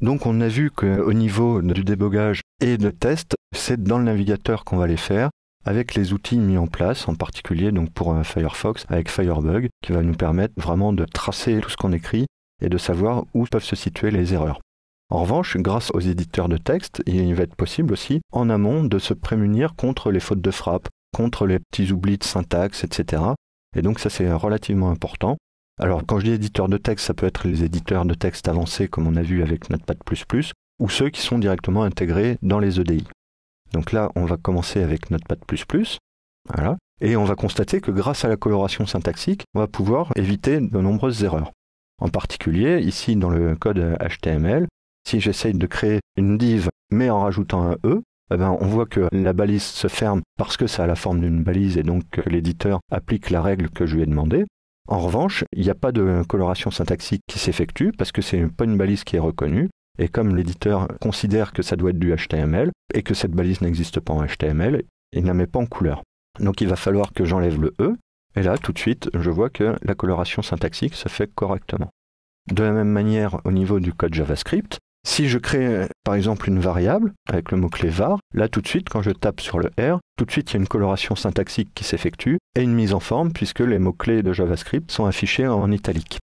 Donc on a vu qu'au niveau du débogage et de test, c'est dans le navigateur qu'on va les faire, avec les outils mis en place, en particulier donc pour Firefox avec Firebug, qui va nous permettre vraiment de tracer tout ce qu'on écrit et de savoir où peuvent se situer les erreurs. En revanche, grâce aux éditeurs de texte, il va être possible aussi, en amont, de se prémunir contre les fautes de frappe, contre les petits oublis de syntaxe, etc. Et donc ça, c'est relativement important. Alors, quand je dis éditeur de texte, ça peut être les éditeurs de texte avancés, comme on a vu avec Notepad++, ou ceux qui sont directement intégrés dans les EDI. Donc là, on va commencer avec Notepad++, voilà, et on va constater que grâce à la coloration syntaxique, on va pouvoir éviter de nombreuses erreurs. En particulier, ici dans le code HTML, si j'essaye de créer une div, mais en rajoutant un E, on voit que la balise se ferme parce que ça a la forme d'une balise et donc que l'éditeur applique la règle que je lui ai demandée. En revanche, il n'y a pas de coloration syntaxique qui s'effectue parce que c'est pas une balise qui est reconnue. Et comme l'éditeur considère que ça doit être du HTML et que cette balise n'existe pas en HTML, il ne la met pas en couleur. Donc il va falloir que j'enlève le E. Et là, tout de suite, je vois que la coloration syntaxique se fait correctement. De la même manière, au niveau du code JavaScript, si je crée par exemple une variable avec le mot-clé var, là tout de suite quand je tape sur le R, tout de suite il y a une coloration syntaxique qui s'effectue et une mise en forme puisque les mots-clés de JavaScript sont affichés en italique.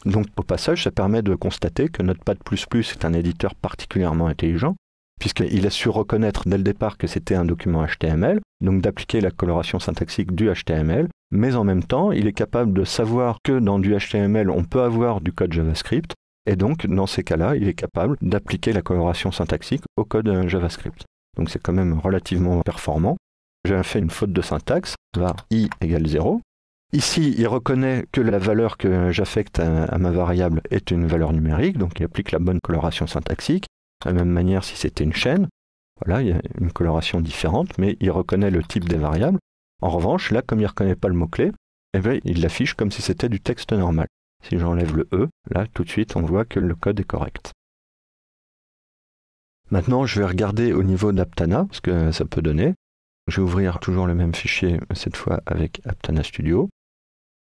Donc au passage, ça permet de constater que Notepad++ est un éditeur particulièrement intelligent puisqu'il a su reconnaître dès le départ que c'était un document HTML, donc d'appliquer la coloration syntaxique du HTML, mais en même temps, il est capable de savoir que dans du HTML, on peut avoir du code JavaScript. Et donc, dans ces cas-là, il est capable d'appliquer la coloration syntaxique au code JavaScript. Donc c'est quand même relativement performant. J'ai fait une faute de syntaxe, var i égale 0. Ici, il reconnaît que la valeur que j'affecte à ma variable est une valeur numérique, donc il applique la bonne coloration syntaxique. De la même manière, si c'était une chaîne, voilà, il y a une coloration différente, mais il reconnaît le type des variables. En revanche, là, comme il ne reconnaît pas le mot-clé, il l'affiche comme si c'était du texte normal. Si j'enlève le E, là, tout de suite, on voit que le code est correct. Maintenant, je vais regarder au niveau d'Aptana, ce que ça peut donner. Je vais ouvrir toujours le même fichier, cette fois avec Aptana Studio.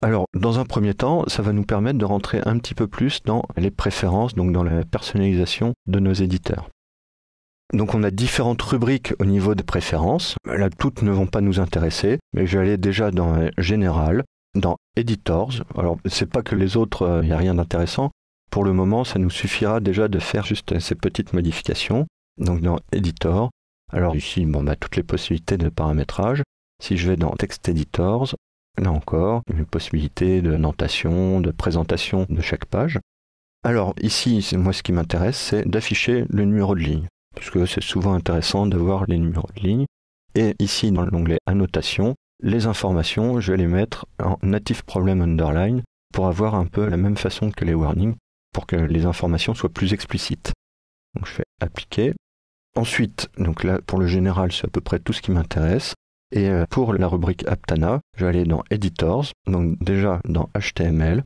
Alors, dans un premier temps, ça va nous permettre de rentrer un petit peu plus dans les préférences, donc dans la personnalisation de nos éditeurs. Donc on a différentes rubriques au niveau des préférences. Là, toutes ne vont pas nous intéresser, mais je vais aller déjà dans Général, dans Editors. Alors, c'est pas que les autres, il n'y a rien d'intéressant. Pour le moment, ça nous suffira déjà de faire juste ces petites modifications. Donc dans Editor, alors ici, toutes les possibilités de paramétrage. Si je vais dans Text Editors, là encore, une possibilité de notation, de présentation de chaque page. Alors ici, moi ce qui m'intéresse, c'est d'afficher le numéro de ligne, puisque c'est souvent intéressant d'avoir les numéros de ligne. Et ici, dans l'onglet Annotation, les informations, je vais les mettre en Native Problem Underline pour avoir un peu la même façon que les warnings, pour que les informations soient plus explicites. Donc je fais Appliquer. Ensuite, donc là, pour le général, c'est à peu près tout ce qui m'intéresse. Et pour la rubrique Aptana, je vais aller dans Editors, donc déjà dans HTML.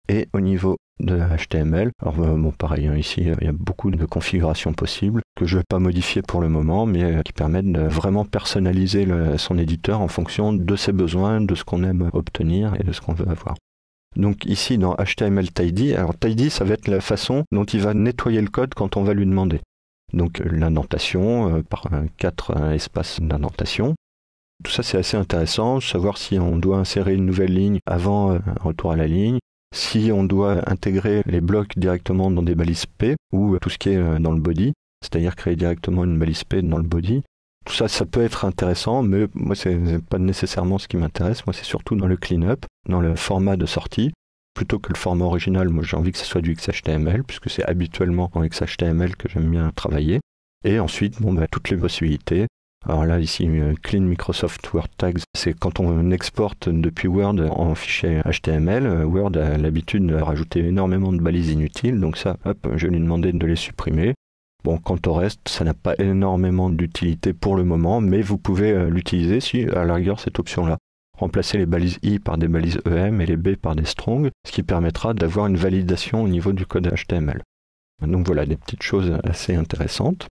Et au niveau de HTML, alors pareil, ici, il y a beaucoup de configurations possibles que je ne vais pas modifier pour le moment, mais qui permettent de vraiment personnaliser son éditeur en fonction de ses besoins, de ce qu'on aime obtenir et de ce qu'on veut avoir. Donc ici, dans HTML Tidy, alors Tidy, ça va être la façon dont il va nettoyer le code quand on va lui demander. Donc l'indentation, par 4 espaces d'indentation. Tout ça, c'est assez intéressant, savoir si on doit insérer une nouvelle ligne avant un retour à la ligne, si on doit intégrer les blocs directement dans des balises P ou tout ce qui est dans le body, c'est-à-dire créer directement une balise P dans le body. Tout ça, ça peut être intéressant, mais moi, c'est pas nécessairement ce qui m'intéresse. Moi, c'est surtout dans le clean-up, dans le format de sortie. Plutôt que le format original, moi, j'ai envie que ce soit du XHTML, puisque c'est habituellement en XHTML que j'aime bien travailler. Et ensuite, toutes les possibilités. Alors là, ici, Clean Microsoft Word Tags, c'est quand on exporte depuis Word en fichier HTML. Word a l'habitude de rajouter énormément de balises inutiles, donc ça, je vais lui demander de les supprimer. Bon, quant au reste, ça n'a pas énormément d'utilité pour le moment, mais vous pouvez l'utiliser si, à la rigueur, cette option-là. Remplacer les balises I par des balises EM et les B par des strong, ce qui permettra d'avoir une validation au niveau du code HTML. Donc voilà, des petites choses assez intéressantes.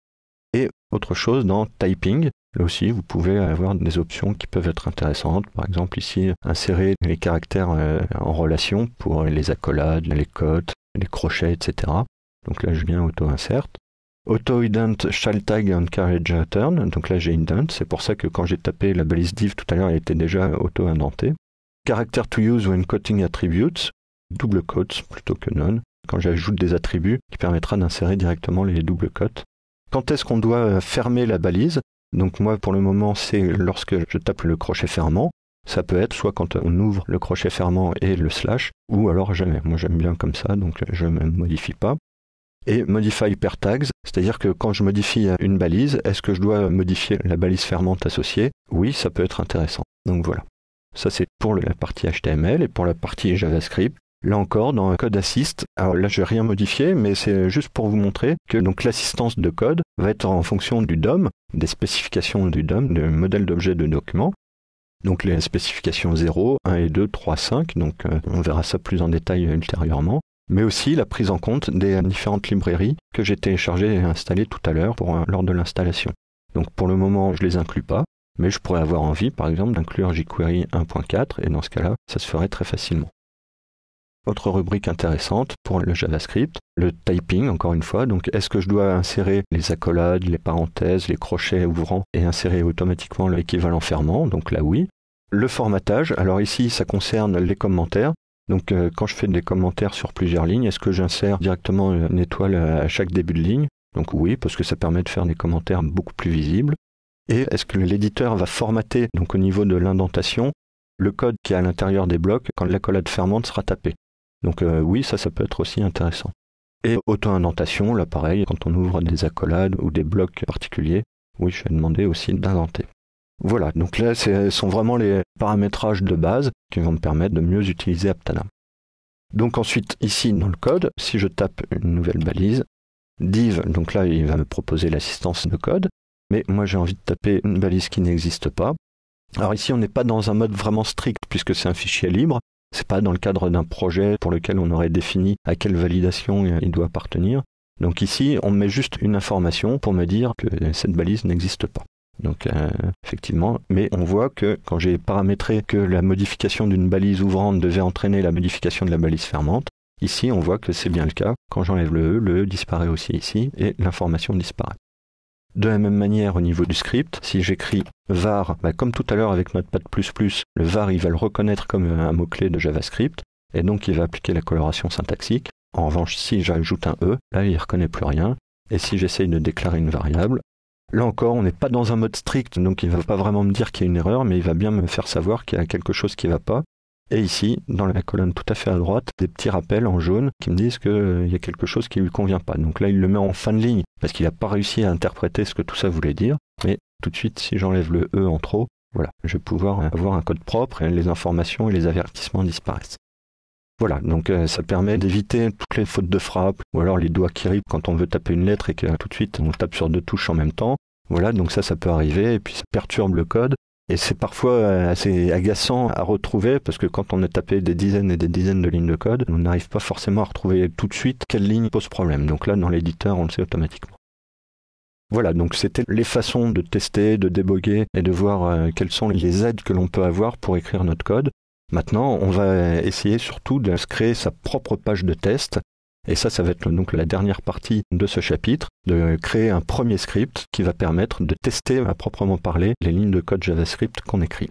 Et autre chose, dans Typing, là aussi, vous pouvez avoir des options qui peuvent être intéressantes. Par exemple, ici, insérer les caractères en relation pour les accolades, les cotes, les crochets, etc. Donc là, je viens auto-insert. Auto-indent shall tag encourage turn. Donc là, j'ai indent. C'est pour ça que quand j'ai tapé la balise div tout à l'heure, elle était déjà auto-indentée. Character to use when quoting attributes. Double quotes plutôt que none. Quand j'ajoute des attributs, qui permettra d'insérer directement les double quotes. Quand est-ce qu'on doit fermer la balise? Donc moi, pour le moment, c'est lorsque je tape le crochet fermant. Ça peut être soit quand on ouvre le crochet fermant et le slash, ou alors jamais. Moi, j'aime bien comme ça, donc je ne modifie pas. Et modify per tags, c'est-à-dire que quand je modifie une balise, est-ce que je dois modifier la balise fermante associée? Oui, ça peut être intéressant. Donc voilà. Ça, c'est pour la partie HTML et pour la partie JavaScript. Là encore, dans Code Assist, alors là, je n'ai rien modifié, mais c'est juste pour vous montrer que donc l'assistance de code va être en fonction du DOM, des spécifications du DOM, du modèle d'objet de document. Donc les spécifications 0, 1 et 2, 3, 5, donc on verra ça plus en détail ultérieurement. Mais aussi la prise en compte des différentes librairies que j'ai téléchargées et installées tout à l'heure lors de l'installation. Donc pour le moment, je ne les inclus pas, mais je pourrais avoir envie, par exemple, d'inclure jQuery 1.4, et dans ce cas-là, ça se ferait très facilement. Autre rubrique intéressante pour le JavaScript, le typing, encore une fois. Donc, est-ce que je dois insérer les accolades, les parenthèses, les crochets ouvrants et insérer automatiquement l'équivalent fermant? Donc là, oui. Le formatage, alors ici, ça concerne les commentaires. Donc, quand je fais des commentaires sur plusieurs lignes, est-ce que j'insère directement une étoile à chaque début de ligne? Donc oui, parce que ça permet de faire des commentaires beaucoup plus visibles. Et est-ce que l'éditeur va formater, donc au niveau de l'indentation, le code qui est à l'intérieur des blocs quand l'accolade fermante sera tapée? Donc oui, ça peut être aussi intéressant. Et auto-indentation, là pareil, quand on ouvre des accolades ou des blocs particuliers, oui, je vais demander aussi d'indenter. Voilà, donc là, ce sont vraiment les paramétrages de base qui vont me permettre de mieux utiliser Aptana. Donc ensuite, ici dans le code, si je tape une nouvelle balise, div, donc là, il va me proposer l'assistance de code, mais moi j'ai envie de taper une balise qui n'existe pas. Alors ici, on n'est pas dans un mode vraiment strict puisque c'est un fichier libre. C'est pas dans le cadre d'un projet pour lequel on aurait défini à quelle validation il doit appartenir. Donc ici, on met juste une information pour me dire que cette balise n'existe pas. Donc effectivement, mais on voit que quand j'ai paramétré que la modification d'une balise ouvrante devait entraîner la modification de la balise fermante, ici on voit que c'est bien le cas. Quand j'enlève le E disparaît aussi ici et l'information disparaît. De la même manière au niveau du script, si j'écris var, comme tout à l'heure avec Notepad++, le var il va le reconnaître comme un mot-clé de JavaScript et donc il va appliquer la coloration syntaxique. En revanche, si j'ajoute un E, là il ne reconnaît plus rien. Et si j'essaye de déclarer une variable, là encore on n'est pas dans un mode strict, donc il ne va pas vraiment me dire qu'il y a une erreur, mais il va bien me faire savoir qu'il y a quelque chose qui ne va pas. Et ici, dans la colonne tout à fait à droite, des petits rappels en jaune qui me disent qu'il y a quelque chose qui ne lui convient pas. Donc là, il le met en fin de ligne parce qu'il n'a pas réussi à interpréter ce que tout ça voulait dire. Mais tout de suite, si j'enlève le E en trop, voilà, je vais pouvoir avoir un code propre et les informations et les avertissements disparaissent. Voilà, donc ça permet d'éviter toutes les fautes de frappe ou alors les doigts qui ripent quand on veut taper une lettre et que tout de suite on tape sur deux touches en même temps. Voilà, donc ça peut arriver et puis ça perturbe le code. Et c'est parfois assez agaçant à retrouver parce que quand on a tapé des dizaines et des dizaines de lignes de code, on n'arrive pas forcément à retrouver tout de suite quelle ligne pose problème. Donc là, dans l'éditeur, on le sait automatiquement. Voilà, donc c'était les façons de tester, de déboguer et de voir quelles sont les aides que l'on peut avoir pour écrire notre code. Maintenant, on va essayer surtout de se créer sa propre page de test. Et ça va être donc la dernière partie de ce chapitre, de créer un premier script qui va permettre de tester à proprement parler les lignes de code JavaScript qu'on écrit.